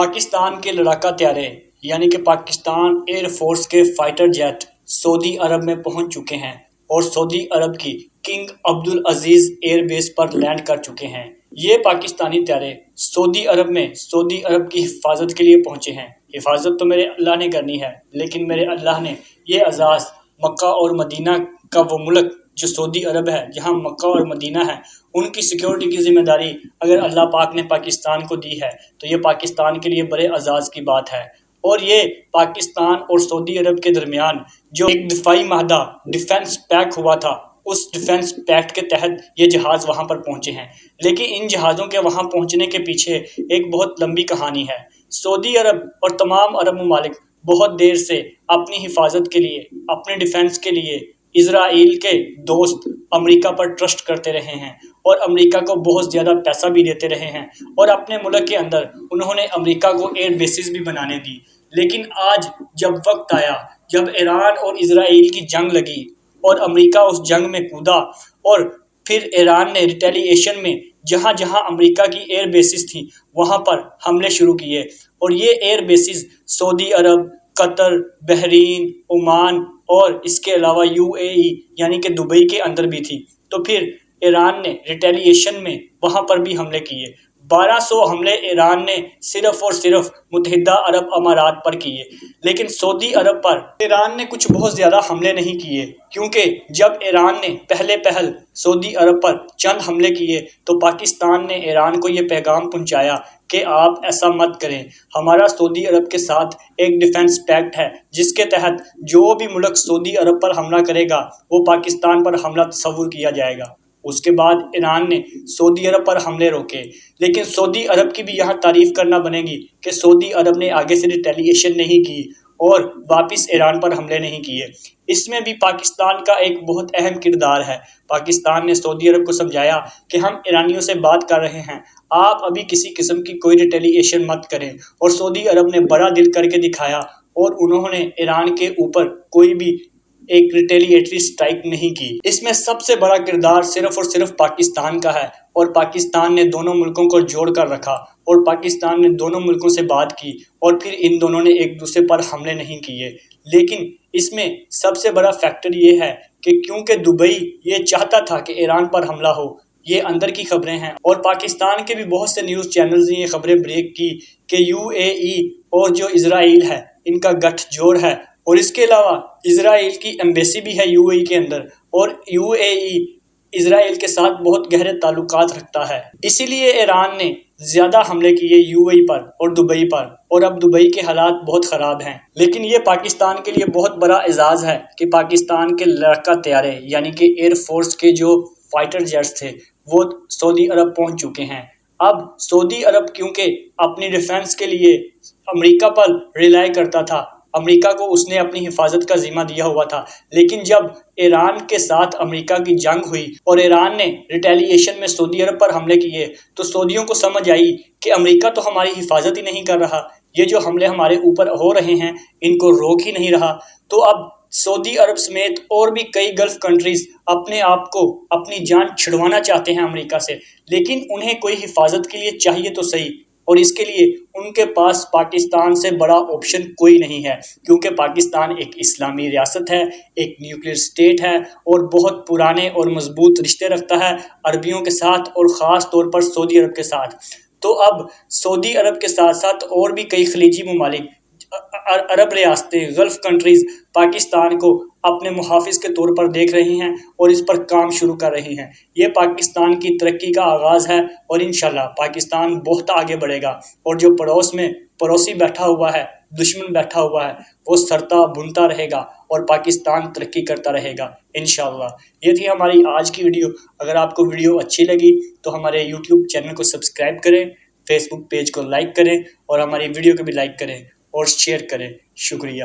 پاکستان کے لڑاکا طیارے یعنی کہ پاکستان ایئر فورس کے فائٹر جیٹ سعودی عرب میں پہنچ چکے ہیں اور سعودی عرب کی کنگ عبدالعزیز ایئر بیس پر لینڈ کر چکے ہیں۔ یہ پاکستانی طیارے سعودی عرب میں سعودی عرب کی حفاظت کے لیے پہنچے ہیں۔ حفاظت تو میرے اللہ نے کرنی ہے، لیکن میرے اللہ نے یہ اعزاز مکہ اور مدینہ کا وہ ملک جو سعودی عرب ہے، جہاں مکہ اور مدینہ ہے، ان کی سیکیورٹی کی ذمہ داری اگر اللہ پاک نے پاکستان کو دی ہے تو یہ پاکستان کے لیے بڑے اعزاز کی بات ہے۔ اور یہ پاکستان اور سعودی عرب کے درمیان جو ایک دفاعی معاہدہ ڈیفنس پیکٹ ہوا تھا، اس ڈیفنس پیکٹ کے تحت یہ جہاز وہاں پر پہنچے ہیں۔ لیکن ان جہازوں کے وہاں پہنچنے کے پیچھے ایک بہت لمبی کہانی ہے۔ سعودی عرب اور تمام عرب ممالک بہت دیر سے اپنی حفاظت کے لیے، اپنے ڈیفنس کے لیے اسرائیل کے دوست امریکہ پر ٹرسٹ کرتے رہے ہیں اور امریکہ کو بہت زیادہ پیسہ بھی دیتے رہے ہیں، اور اپنے ملک کے اندر انہوں نے امریکہ کو ایئر بیسز بھی بنانے دی۔ لیکن آج جب وقت آیا، جب ایران اور اسرائیل کی جنگ لگی اور امریکہ اس جنگ میں کودا، اور پھر ایران نے ریٹیلیشن میں جہاں جہاں امریکہ کی ایئر بیسز تھیں وہاں پر حملے شروع کیے، اور یہ ایئر بیسز سعودی عرب، قطر، بحرین، عمان اور اس کے علاوہ UAE یعنی کہ دبئی کے اندر بھی تھی۔ تو پھر ایران نے ریٹیلیشن میں وہاں پر بھی حملے کیے۔ 1200 حملے ایران نے صرف اور صرف متحدہ عرب امارات پر کیے، لیکن سعودی عرب پر ایران نے کچھ بہت زیادہ حملے نہیں کیے، کیونکہ جب ایران نے پہل سعودی عرب پر چند حملے کیے تو پاکستان نے ایران کو یہ پیغام پہنچایا کہ آپ ایسا مت کریں، ہمارا سعودی عرب کے ساتھ ایک ڈیفنس پیکٹ ہے جس کے تحت جو بھی ملک سعودی عرب پر حملہ کرے گا وہ پاکستان پر حملہ تصور کیا جائے گا۔ اس کے بعد ایران نے سعودی عرب پر حملے روکے، لیکن سعودی عرب کی بھی یہاں تعریف کرنا بنے گی کہ سعودی عرب نے آگے سے ریٹیلیشن نہیں کی اور واپس ایران پر حملے نہیں کیے۔ اس میں بھی پاکستان کا ایک بہت اہم کردار ہے۔ پاکستان نے سعودی عرب کو سمجھایا کہ ہم ایرانیوں سے بات کر رہے ہیں، آپ ابھی کسی قسم کی کوئی ریٹیلیشن مت کریں، اور سعودی عرب نے بڑا دل کر کے دکھایا اور انہوں نے ایران کے اوپر کوئی بھی ایک ریٹیلیٹری سٹرائک نہیں کی۔ اس میں سب سے بڑا کردار صرف اور صرف پاکستان کا ہے، اور پاکستان نے دونوں ملکوں کو جوڑ کر رکھا، اور پاکستان نے دونوں ملکوں سے بات کی، اور پھر ان دونوں نے ایک دوسرے پر حملے نہیں کیے۔ لیکن اس میں سب سے بڑا فیکٹر یہ ہے کہ کیونکہ دبئی یہ چاہتا تھا کہ ایران پر حملہ ہو، یہ اندر کی خبریں ہیں، اور پاکستان کے بھی بہت سے نیوز چینلز نے یہ خبریں بریک کی کہ UAE اور جو اسرائیل ہے ان کا گٹھ جوڑ ہے، اور اس کے علاوہ اسرائیل کی ایمبیسی بھی ہے UAE کے اندر، اور UAE اسرائیل کے ساتھ بہت گہرے تعلقات رکھتا ہے۔ اسی لیے ایران نے زیادہ حملے کیے UAE پر اور دبئی پر، اور اب دبئی کے حالات بہت خراب ہیں۔ لیکن یہ پاکستان کے لیے بہت بڑا اعزاز ہے کہ پاکستان کے لڑاکا طیارے یعنی کہ ایئر فورس کے جو فائٹر جیٹس تھے وہ سعودی عرب پہنچ چکے ہیں۔ اب سعودی عرب کیونکہ اپنی ڈیفنس کے لیے امریکہ پر ریلائی کرتا تھا، امریکہ کو اس نے اپنی حفاظت کا ذمہ دیا ہوا تھا، لیکن جب ایران کے ساتھ امریکہ کی جنگ ہوئی اور ایران نے ریٹیلیشن میں سعودی عرب پر حملے کیے تو سعودیوں کو سمجھ آئی کہ امریکہ تو ہماری حفاظت ہی نہیں کر رہا، یہ جو حملے ہمارے اوپر ہو رہے ہیں ان کو روک ہی نہیں رہا۔ تو اب سعودی عرب سمیت اور بھی کئی گلف کنٹریز اپنے آپ کو اپنی جان چھڑوانا چاہتے ہیں امریکہ سے، لیکن انہیں کوئی حفاظت کے لیے چاہیے تو صحیح، اور اس کے لیے ان کے پاس پاکستان سے بڑا آپشن کوئی نہیں ہے، کیونکہ پاکستان ایک اسلامی ریاست ہے، ایک نیوکلیر سٹیٹ ہے، اور بہت پرانے اور مضبوط رشتے رکھتا ہے عربیوں کے ساتھ، اور خاص طور پر سعودی عرب کے ساتھ۔ تو اب سعودی عرب کے ساتھ ساتھ اور بھی کئی خلیجی ممالک، عرب ریاستیں، گلف کنٹریز پاکستان کو اپنے محافظ کے طور پر دیکھ رہی ہیں اور اس پر کام شروع کر رہی ہیں۔ یہ پاکستان کی ترقی کا آغاز ہے، اور انشاءاللہ پاکستان بہت آگے بڑھے گا، اور جو پڑوس میں پڑوسی بیٹھا ہوا ہے، دشمن بیٹھا ہوا ہے، وہ سرتا بنتا رہے گا اور پاکستان ترقی کرتا رہے گا انشاءاللہ۔ یہ تھی ہماری آج کی ویڈیو۔ اگر آپ کو ویڈیو اچھی لگی تو ہمارے YouTube چینل کو سبسکرائب کریں، Facebook پیج کو لائک کریں، اور ہماری ویڈیو کو بھی لائک کریں اور شیئر کریں۔ شکریہ۔